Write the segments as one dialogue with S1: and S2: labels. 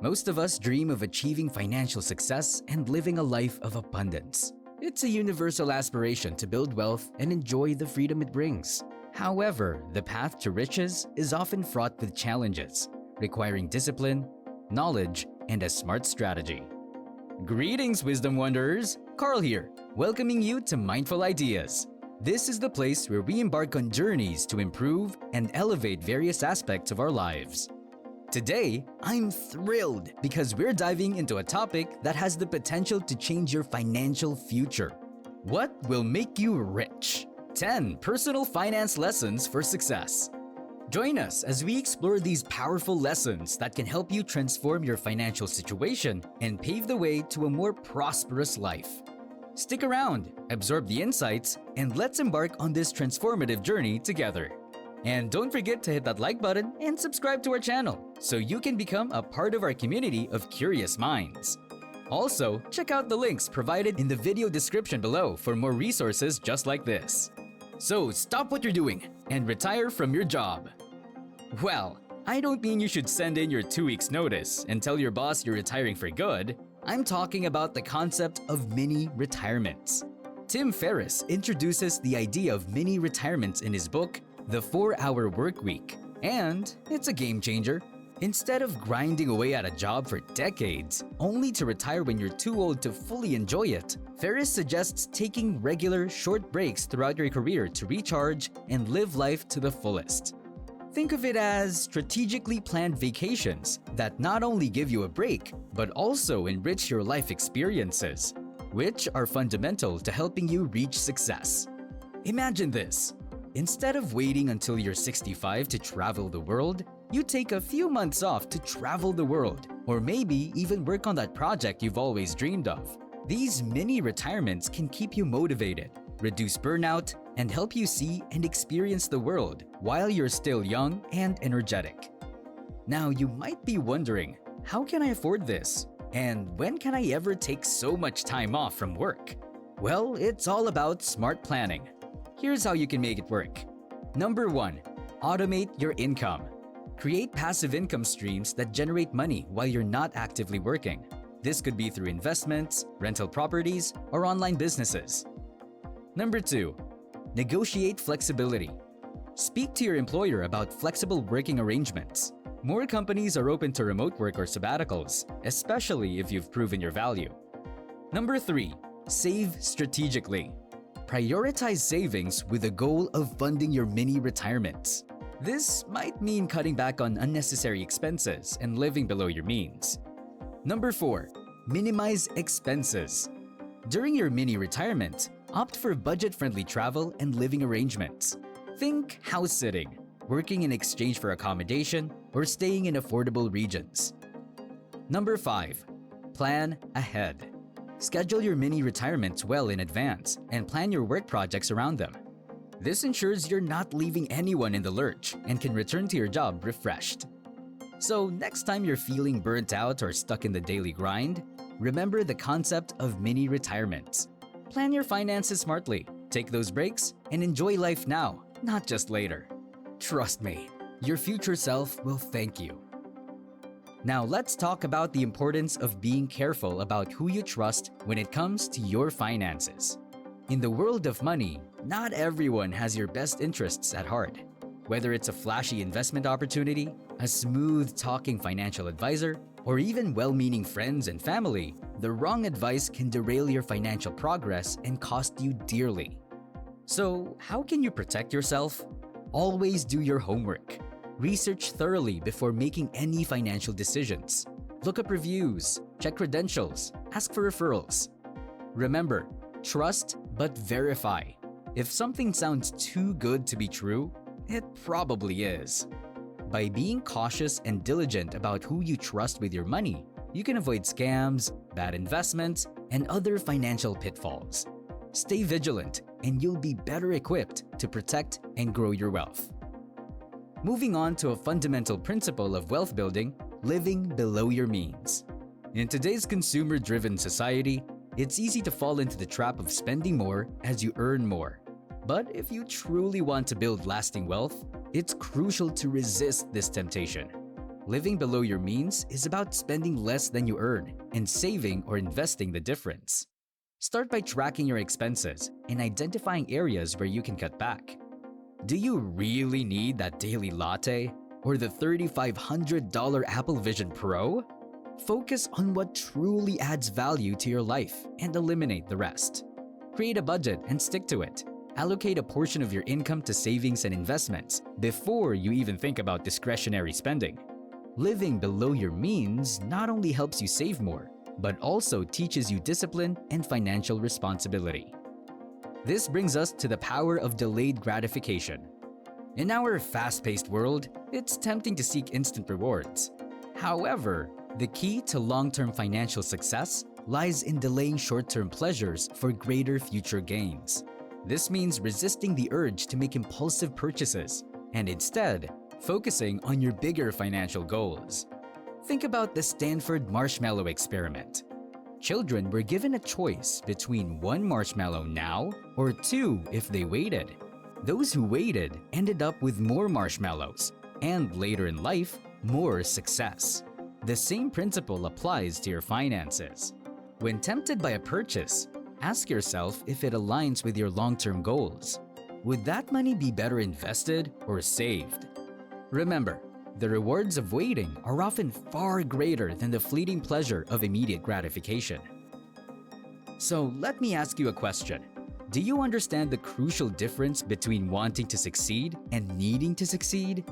S1: Most of us dream of achieving financial success and living a life of abundance. It's a universal aspiration to build wealth and enjoy the freedom it brings. However, the path to riches is often fraught with challenges, requiring discipline, knowledge, and a smart strategy. Greetings, Wisdom Wanderers! Carl here, welcoming you to Mindful Ideas. This is the place where we embark on journeys to improve and elevate various aspects of our lives. Today, I'm thrilled because we're diving into a topic that has the potential to change your financial future. What will make you rich? 10 personal finance lessons for success. Join us as we explore these powerful lessons that can help you transform your financial situation and pave the way to a more prosperous life. Stick around, absorb the insights, and let's embark on this transformative journey together. And don't forget to hit that like button and subscribe to our channel so you can become a part of our community of curious minds. Also, check out the links provided in the video description below for more resources just like this. So stop what you're doing and retire from your job. Well, I don't mean you should send in your 2 weeks notice and tell your boss you're retiring for good. I'm talking about the concept of mini retirements. Tim Ferriss introduces the idea of mini retirements in his book, The 4-Hour Workweek, and it's a game changer. Instead of grinding away at a job for decades, only to retire when you're too old to fully enjoy it, Ferriss suggests taking regular, short breaks throughout your career to recharge and live life to the fullest. Think of it as strategically planned vacations that not only give you a break, but also enrich your life experiences, which are fundamental to helping you reach success. Imagine this. Instead of waiting until you're 65 to travel the world, you take a few months off to travel the world, or maybe even work on that project you've always dreamed of. These mini retirements can keep you motivated, reduce burnout, and help you see and experience the world while you're still young and energetic. Now, you might be wondering, how can I afford this? And when can I ever take so much time off from work? Well, it's all about smart planning. Here's how you can make it work. Number 1. Automate your income. Create passive income streams that generate money while you're not actively working. This could be through investments, rental properties, or online businesses. Number 2. Negotiate flexibility. Speak to your employer about flexible working arrangements. More companies are open to remote work or sabbaticals, especially if you've proven your value. Number 3. Save strategically. Prioritize savings with the goal of funding your mini retirements. This might mean cutting back on unnecessary expenses and living below your means. Number 4. Minimize expenses. During your mini retirement, opt for budget-friendly travel and living arrangements. Think house sitting, working in exchange for accommodation, or staying in affordable regions. Number 5. Plan ahead. Schedule your mini retirements well in advance and plan your work projects around them. This ensures you're not leaving anyone in the lurch and can return to your job refreshed. So next time you're feeling burnt out or stuck in the daily grind, remember the concept of mini retirements. Plan your finances smartly, take those breaks, and enjoy life now, not just later. Trust me, your future self will thank you. Now let's talk about the importance of being careful about who you trust when it comes to your finances. In the world of money, not everyone has your best interests at heart. Whether it's a flashy investment opportunity, a smooth-talking financial advisor, or even well-meaning friends and family, the wrong advice can derail your financial progress and cost you dearly. So, how can you protect yourself? Always do your homework. Research thoroughly before making any financial decisions. Look up reviews, check credentials, ask for referrals. Remember, trust but verify. If something sounds too good to be true, it probably is. By being cautious and diligent about who you trust with your money, you can avoid scams, bad investments, and other financial pitfalls. Stay vigilant, and you'll be better equipped to protect and grow your wealth. Moving on to a fundamental principle of wealth building, living below your means. In today's consumer-driven society, it's easy to fall into the trap of spending more as you earn more. But if you truly want to build lasting wealth, it's crucial to resist this temptation. Living below your means is about spending less than you earn and saving or investing the difference. Start by tracking your expenses and identifying areas where you can cut back. Do you really need that daily latte or the $3,500 Apple Vision Pro? Focus on what truly adds value to your life and eliminate the rest. Create a budget and stick to it. Allocate a portion of your income to savings and investments before you even think about discretionary spending. Living below your means not only helps you save more, but also teaches you discipline and financial responsibility. This brings us to the power of delayed gratification. In our fast-paced world, it's tempting to seek instant rewards. However, the key to long-term financial success lies in delaying short-term pleasures for greater future gains. This means resisting the urge to make impulsive purchases and instead focusing on your bigger financial goals. Think about the Stanford marshmallow experiment. Children were given a choice between 1 marshmallow now or 2 if they waited. Those who waited ended up with more marshmallows and later in life, more success. The same principle applies to your finances. When tempted by a purchase, ask yourself if it aligns with your long-term goals. Would that money be better invested or saved? Remember, the rewards of waiting are often far greater than the fleeting pleasure of immediate gratification. So let me ask you a question. Do you understand the crucial difference between wanting to succeed and needing to succeed?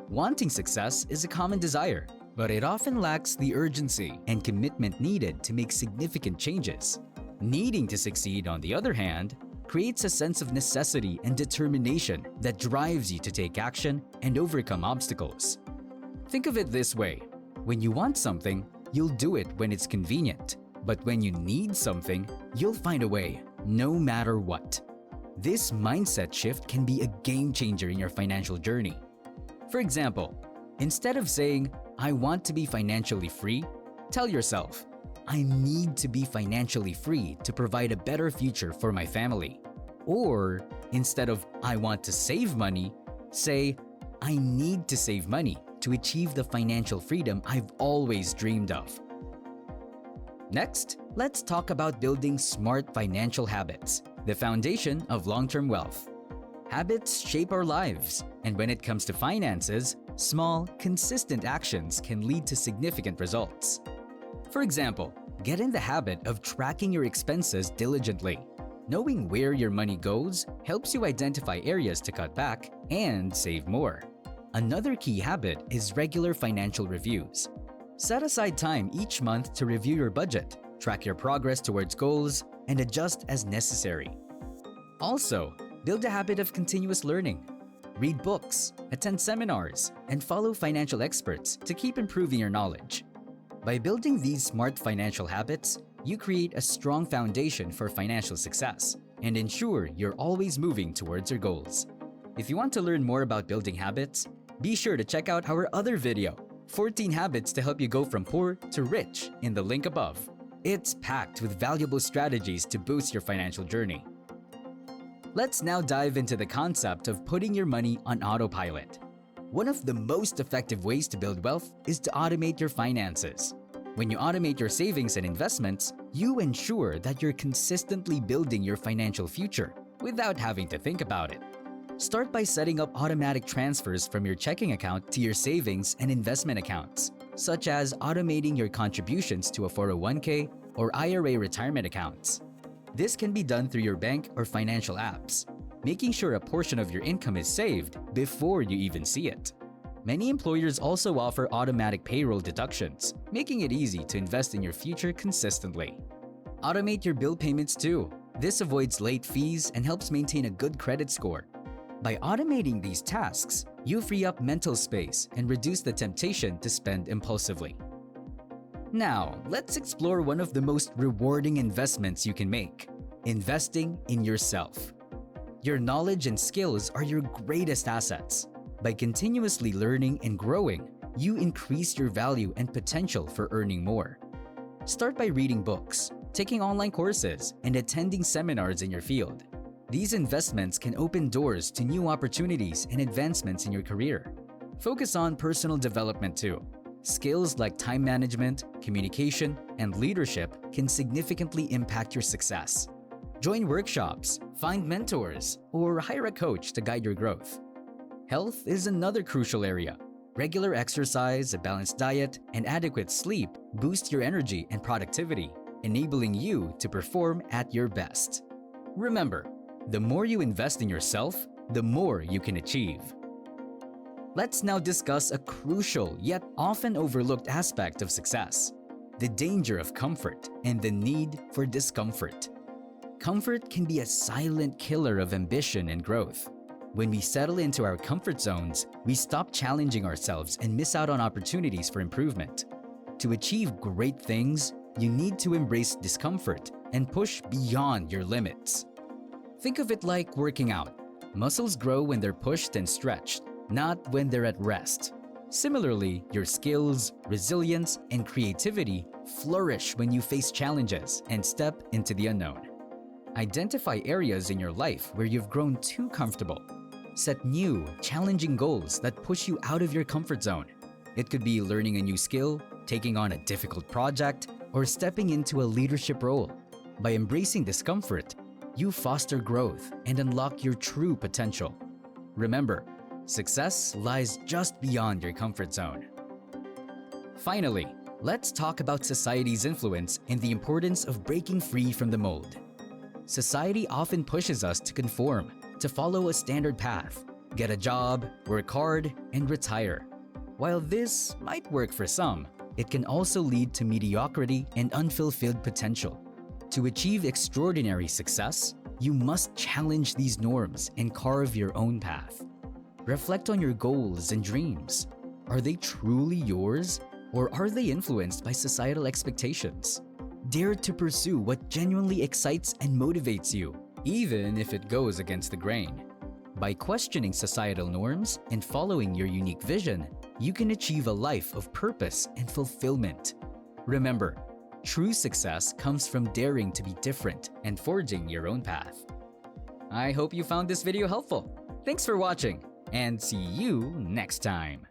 S1: Wanting success is a common desire, but it often lacks the urgency and commitment needed to make significant changes. Needing to succeed, on the other hand, creates a sense of necessity and determination that drives you to take action and overcome obstacles. Think of it this way. When you want something, you'll do it when it's convenient. But when you need something, you'll find a way, no matter what. This mindset shift can be a game changer in your financial journey. For example, instead of saying, "I want to be financially free," tell yourself, "I need to be financially free to provide a better future for my family." Or instead of "I want to save money," say, "I need to save money to achieve the financial freedom I've always dreamed of." Next, let's talk about building smart financial habits, the foundation of long-term wealth. Habits shape our lives, and when it comes to finances, small, consistent actions can lead to significant results. For example, get in the habit of tracking your expenses diligently. Knowing where your money goes helps you identify areas to cut back and save more. Another key habit is regular financial reviews. Set aside time each month to review your budget, track your progress towards goals, and adjust as necessary. Also, build a habit of continuous learning. Read books, attend seminars, and follow financial experts to keep improving your knowledge. By building these smart financial habits, you create a strong foundation for financial success and ensure you're always moving towards your goals. If you want to learn more about building habits, be sure to check out our other video, 14 Habits to Help You Go From Poor to Rich, in the link above. It's packed with valuable strategies to boost your financial journey. Let's now dive into the concept of putting your money on autopilot. One of the most effective ways to build wealth is to automate your finances. When you automate your savings and investments, you ensure that you're consistently building your financial future without having to think about it. Start by setting up automatic transfers from your checking account to your savings and investment accounts, such as automating your contributions to a 401k or IRA retirement accounts. This can be done through your bank or financial apps, making sure a portion of your income is saved before you even see it. Many employers also offer automatic payroll deductions, making it easy to invest in your future consistently. Automate your bill payments too. This avoids late fees and helps maintain a good credit score. By automating these tasks, you free up mental space and reduce the temptation to spend impulsively. Now, let's explore one of the most rewarding investments you can make: investing in yourself. Your knowledge and skills are your greatest assets. By continuously learning and growing, you increase your value and potential for earning more. Start by reading books, taking online courses, and attending seminars in your field. These investments can open doors to new opportunities and advancements in your career. Focus on personal development too. Skills like time management, communication, and leadership can significantly impact your success. Join workshops, find mentors, or hire a coach to guide your growth. Health is another crucial area. Regular exercise, a balanced diet, and adequate sleep boost your energy and productivity, enabling you to perform at your best. Remember, the more you invest in yourself, the more you can achieve. Let's now discuss a crucial yet often overlooked aspect of success: the danger of comfort and the need for discomfort. Comfort can be a silent killer of ambition and growth. When we settle into our comfort zones, we stop challenging ourselves and miss out on opportunities for improvement. To achieve great things, you need to embrace discomfort and push beyond your limits. Think of it like working out. Muscles grow when they're pushed and stretched, not when they're at rest. Similarly, your skills, resilience, and creativity flourish when you face challenges and step into the unknown. Identify areas in your life where you've grown too comfortable. Set new, challenging goals that push you out of your comfort zone. It could be learning a new skill, taking on a difficult project, or stepping into a leadership role. By embracing discomfort, you foster growth and unlock your true potential. Remember, success lies just beyond your comfort zone. Finally, let's talk about society's influence and the importance of breaking free from the mold. Society often pushes us to conform, to follow a standard path, get a job, work hard, and retire. While this might work for some, it can also lead to mediocrity and unfulfilled potential. To achieve extraordinary success, you must challenge these norms and carve your own path. Reflect on your goals and dreams. Are they truly yours, or are they influenced by societal expectations? Dare to pursue what genuinely excites and motivates you, even if it goes against the grain. By questioning societal norms and following your unique vision, you can achieve a life of purpose and fulfillment. Remember, true success comes from daring to be different and forging your own path. I hope you found this video helpful. Thanks for watching, and see you next time.